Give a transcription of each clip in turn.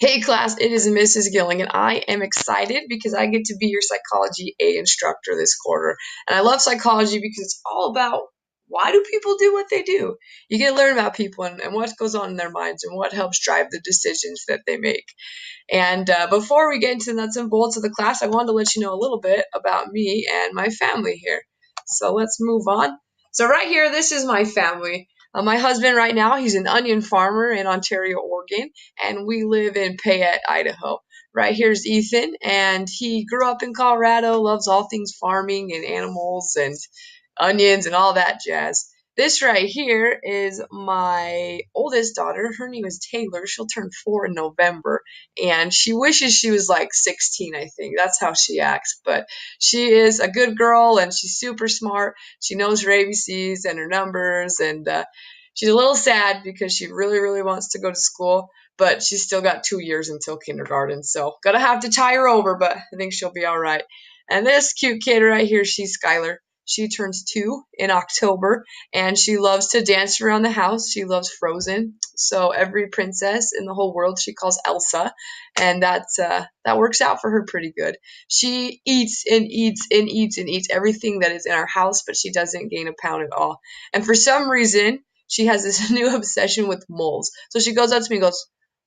Hey class, it is Mrs. Gilling, and I am excited because I get to be your Psychology A instructor this quarter. And I love psychology because it's all about why do people do what they do. You get to learn about people and what goes on in their minds and what helps drive the decisions that they make. And before we get into the nuts and bolts of the class, I wanted to let you know a little bit about me and my family here. So let's move on. So right here, this is my family. My husband right now, he's an onion farmer in Ontario, Oregon, and we live in Payette, Idaho. Right here's Ethan, and he grew up in Colorado, loves all things farming and animals and onions and all that jazz. This right here is my oldest daughter. Her name is Taylor. She'll turn 4 in November, and she wishes she was like 16, I think. That's how she acts. But she is a good girl, and she's super smart. She knows her ABCs and her numbers, and she's a little sad because she really, really wants to go to school, but she's still got 2 years until kindergarten. So, gonna have to tie her over, but I think she'll be all right. And this cute kid right here, she's Skylar. She turns 2 in October, and she loves to dance around the house. She loves Frozen, so every princess in the whole world she calls Elsa, and that works out for her pretty good. She eats and eats and eats and eats everything that is in our house, but she doesn't gain a pound at all. And for some reason, she has this new obsession with moles. So she goes up to me and goes,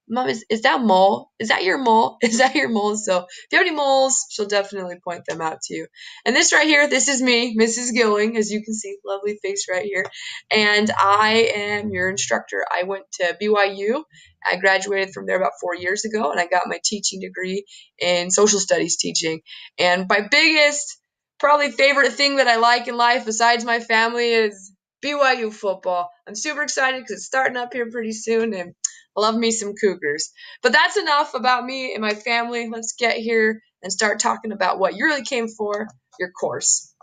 Mom, is that mole? Is that your mole? Is that your mole? So if you have any moles, she'll definitely point them out to you. And this right here, this is me, Mrs. Gilling, as you can see, lovely face right here. And I am your instructor. I went to BYU. I graduated from there about 4 years ago, and I got my teaching degree in social studies teaching. And my biggest, probably favorite thing that I like in life besides my family is BYU football. I'm super excited because it's starting up here pretty soon, and I love me some Cougars. But that's enough about me and my family. Let's get here and start talking about what you really came for, your course.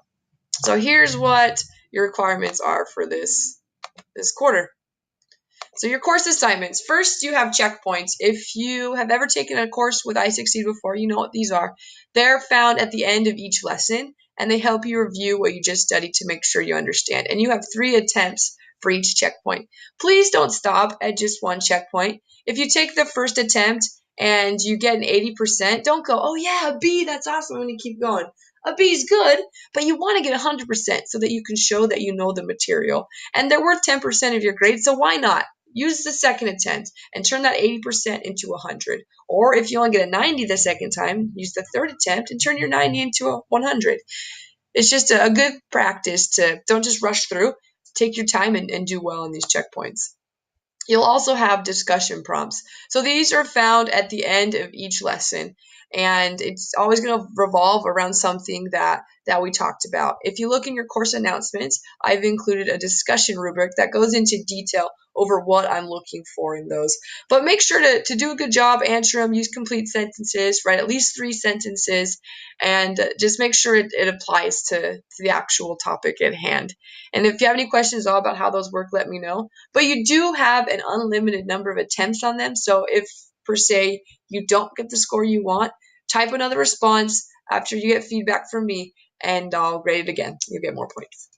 So here's what your requirements are for this quarter. So your course assignments. First, you have checkpoints. If you have ever taken a course with iSucceed before, you know what these are. They're found at the end of each lesson, and they help you review what you just studied to make sure you understand. And you have 3 attempts for each checkpoint. Please don't stop at just one checkpoint. If you take the first attempt and you get an 80%, don't go, oh yeah, a B, that's awesome, I'm going to keep going. A B is good, but you want to get 100% so that you can show that you know the material. And they're worth 10% of your grade, so why not? Use the second attempt and turn that 80% into 100. Or if you only get a 90 the second time, use the third attempt and turn your 90 into a 100. It's just a good practice to don't just rush through. Take your time and do well on these checkpoints. You'll also have discussion prompts. So these are found at the end of each lesson, and it's always going to revolve around something that we talked about. If you look in your course announcements, I've included a discussion rubric that goes into detail over what I'm looking for in those. But make sure to do a good job, answer them, use complete sentences, write at least 3 sentences, and just make sure it applies to the actual topic at hand. And if you have any questions all about how those work, let me know. But you do have an unlimited number of attempts on them. So if, per se, you don't get the score you want, type another response after you get feedback from me, and I'll grade it again. You'll get more points.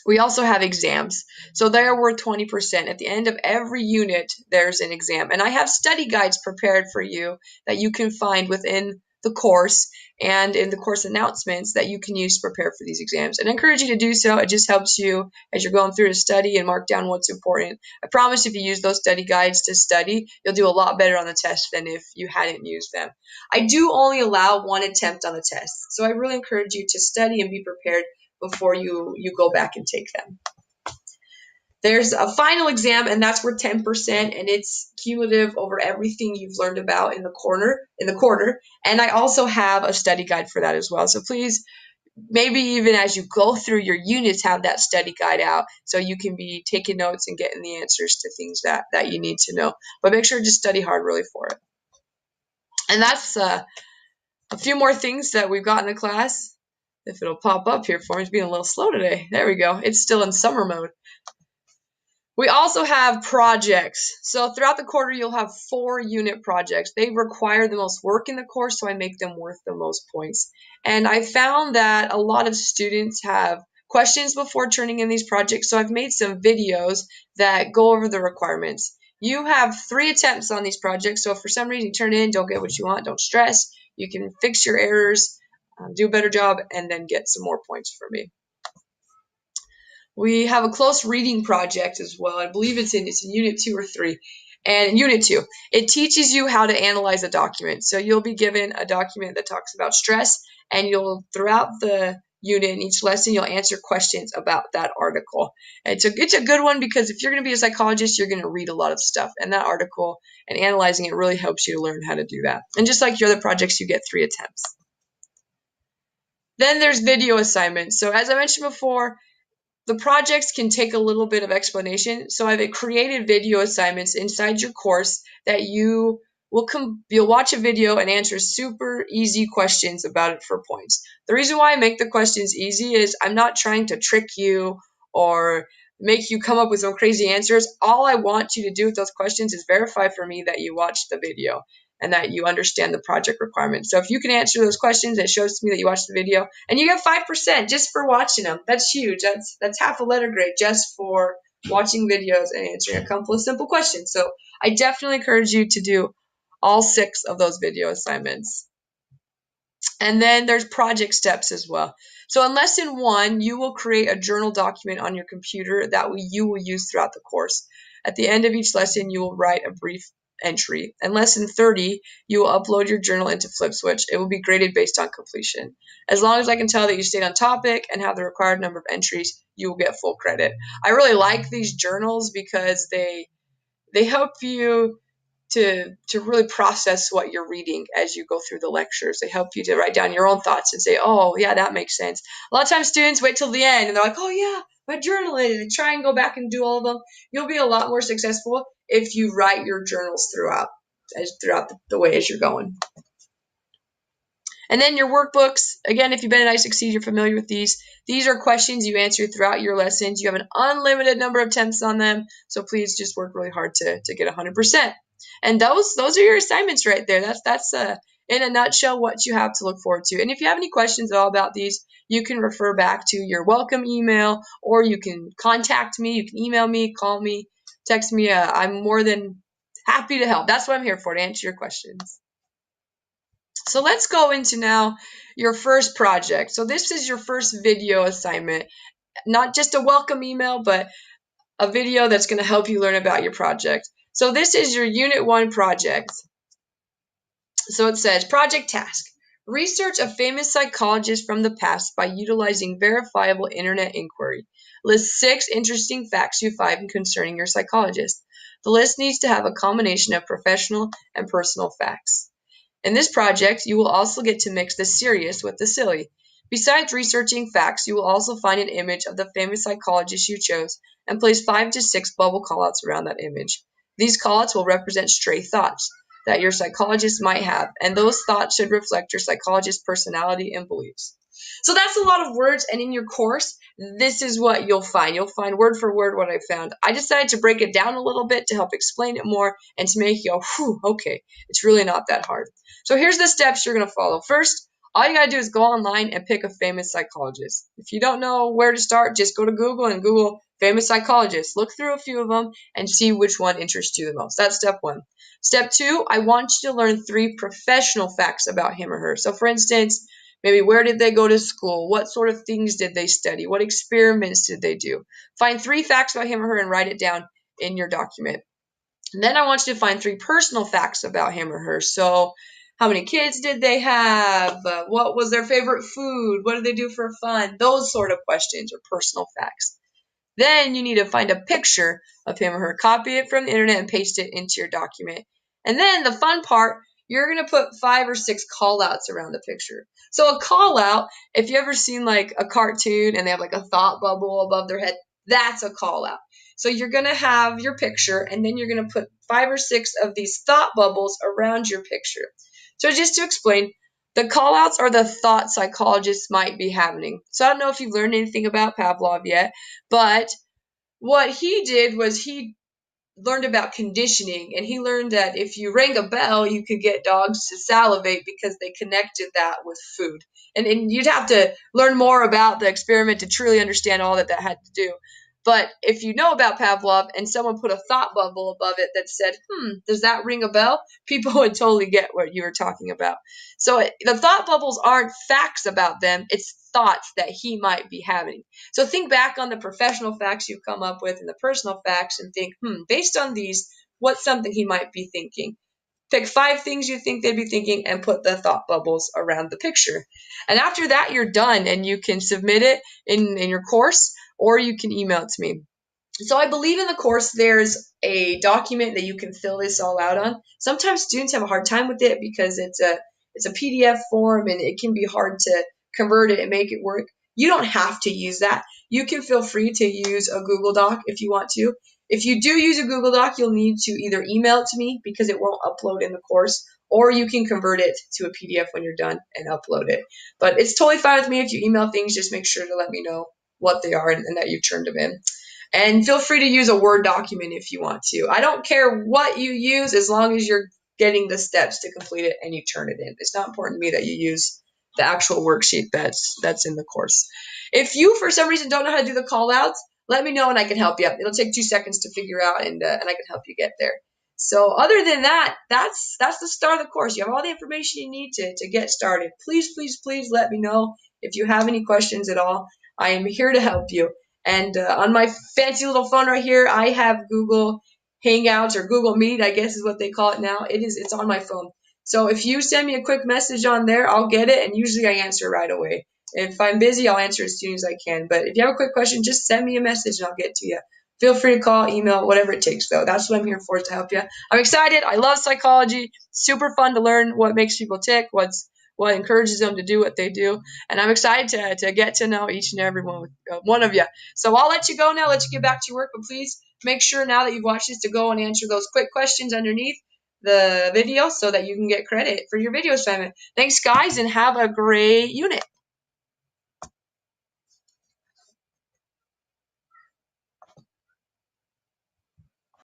We also have exams. So they're worth 20%. At the end of every unit, there's an exam. And I have study guides prepared for you that you can find within the course and in the course announcements that you can use to prepare for these exams. And I encourage you to do so. It just helps you as you're going through to study and mark down what's important. I promise if you use those study guides to study, you'll do a lot better on the test than if you hadn't used them. I do only allow 1 attempt on the test. So I really encourage you to study and be prepared before you go back and take them. There's a final exam, and that's worth 10%, and it's cumulative over everything you've learned about in the quarter. And I also have a study guide for that as well. So please, maybe even as you go through your units, have that study guide out so you can be taking notes and getting the answers to things that you need to know. But make sure to study hard really for it. And that's a few more things that we've got in the class. If it'll pop up here for me, it's being a little slow today. There we go. It's still in summer mode. We also have projects. So throughout the quarter, you'll have 4 unit projects. They require the most work in the course, so I make them worth the most points. And I found that a lot of students have questions before turning in these projects, so I've made some videos that go over the requirements. You have 3 attempts on these projects, so if for some reason you turn in, don't get what you want, don't stress. You can fix your errors, do a better job, and then get some more points from me. We have a close reading project as well. I believe it's in Unit 2 or 3. And in Unit 2, it teaches you how to analyze a document. So you'll be given a document that talks about stress, and throughout the unit in each lesson, you'll answer questions about that article. And it's a good one because if you're going to be a psychologist, you're going to read a lot of stuff. And that article and analyzing it really helps you learn how to do that. And just like your other projects, you get 3 attempts. Then there's video assignments. So as I mentioned before, the projects can take a little bit of explanation, so I've created video assignments inside your course that you'll watch a video and answer super easy questions about it for points. The reason why I make the questions easy is I'm not trying to trick you or make you come up with some crazy answers. All I want you to do with those questions is verify for me that you watched the video and that you understand the project requirements. So if you can answer those questions, it shows to me that you watched the video, and you get 5% just for watching them. That's huge. That's half a letter grade just for watching videos and answering a couple of simple questions. So I definitely encourage you to do all 6 of those video assignments. And then there's project steps as well. So in lesson 1, you will create a journal document on your computer that you will use throughout the course. At the end of each lesson, you will write a brief entry. In lesson 30, you will upload your journal into FlipSwitch. It will be graded based on completion. As long as I can tell that you stayed on topic and have the required number of entries, you will get full credit. I really like these journals because they help you to really process what you're reading as you go through the lectures. They help you to write down your own thoughts and say, oh, yeah, that makes sense. A lot of times students wait till the end and they're like, oh, yeah, my journal, and try and go back and do all of them. You'll be a lot more successful if you write your journals throughout the way as you're going. And then your workbooks, again, if you've been at iSucceed, you're familiar with these. These are questions you answer throughout your lessons. You have an unlimited number of attempts on them, so please just work really hard to get 100%. And those are your assignments right there. That's in a nutshell what you have to look forward to. And if you have any questions at all about these, you can refer back to your welcome email, or you can contact me. You can email me, call me, text me. I'm more than happy to help. That's what I'm here for, to answer your questions. So let's go into now your first project. So this is your first video assignment, not just a welcome email, but a video that's going to help you learn about your project. So this is your Unit 1 project. So it says, project task. Research a famous psychologist from the past by utilizing verifiable internet inquiry. List 6 interesting facts you find concerning your psychologist. The list needs to have a combination of professional and personal facts. In this project, you will also get to mix the serious with the silly. Besides researching facts, you will also find an image of the famous psychologist you chose and place 5 to 6 bubble callouts around that image. These callouts will represent stray thoughts that your psychologist might have, and those thoughts should reflect your psychologist's personality and beliefs. So that's a lot of words, and in your course, this is what you'll find. You'll find word for word what I found. I decided to break it down a little bit to help explain it more and to make you go, whew, okay, it's really not that hard. So here's the steps you're going to follow. First, all you got to do is go online and pick a famous psychologist. If you don't know where to start, just go to Google and Google famous psychologist. Look through a few of them and see which one interests you the most. That's step 1. Step 2, I want you to learn 3 professional facts about him or her. So for instance, maybe where did they go to school? What sort of things did they study? What experiments did they do? Find 3 facts about him or her and write it down in your document. And then I want you to find 3 personal facts about him or her. So how many kids did they have? What was their favorite food? What did they do for fun? Those sort of questions are personal facts. Then you need to find a picture of him or her, copy it from the internet and paste it into your document. And then the fun part, you're going to put 5 or 6 call outs around the picture. So a call out, if you ever seen like a cartoon and they have like a thought bubble above their head, that's a call out. So you're going to have your picture and then you're going to put 5 or 6 of these thought bubbles around your picture. So just to explain, the call-outs are the thoughts psychologists might be having. So I don't know if you've learned anything about Pavlov yet, but what he did was he learned about conditioning, and he learned that if you rang a bell, you could get dogs to salivate because they connected that with food. And you'd have to learn more about the experiment to truly understand all that had to do. But if you know about Pavlov and someone put a thought bubble above it that said, does that ring a bell? People would totally get what you were talking about. So the thought bubbles aren't facts about them, it's thoughts that he might be having. So think back on the professional facts you've come up with and the personal facts and think, based on these, what's something he might be thinking? Pick 5 things you think they'd be thinking and put the thought bubbles around the picture. And after that, you're done and you can submit it in your course or you can email it to me. So I believe in the course there's a document that you can fill this all out on. Sometimes students have a hard time with it because it's a PDF form and it can be hard to convert it and make it work. You don't have to use that. You can feel free to use a Google Doc if you want to. If you do use a Google Doc, you'll need to either email it to me because it won't upload in the course, or you can convert it to a PDF when you're done and upload it. But it's totally fine with me if you email things. Just make sure to let me know what they are and that you've turned them in. And feel free to use a Word document if you want to. I don't care what you use as long as you're getting the steps to complete it and you turn it in. It's not important to me that you use the actual worksheet that's in the course. If you, for some reason, don't know how to do the call outs, let me know and I can help you. It'll take 2 seconds to figure out and I can help you get there. So other than that, that's the start of the course. You have all the information you need to get started. Please, please, please let me know if you have any questions at all. I am here to help you. And on my fancy little phone right here, I have Google Hangouts or Google Meet, I guess is what they call it now. It's on my phone. So if you send me a quick message on there, I'll get it, and usually I answer right away. If I'm busy, I'll answer as soon as I can. But if you have a quick question, just send me a message and I'll get to you. Feel free to call, email, whatever it takes, though. That's what I'm here for, to help you. I'm excited. I love psychology. Super fun to learn what makes people tick, what encourages them to do what they do. And I'm excited to get to know each and every one of you. So I'll let you go now, let you get back to your work, but please make sure now that you've watched this to go and answer those quick questions underneath the video so that you can get credit for your video assignment. Thanks, guys, and have a great unit.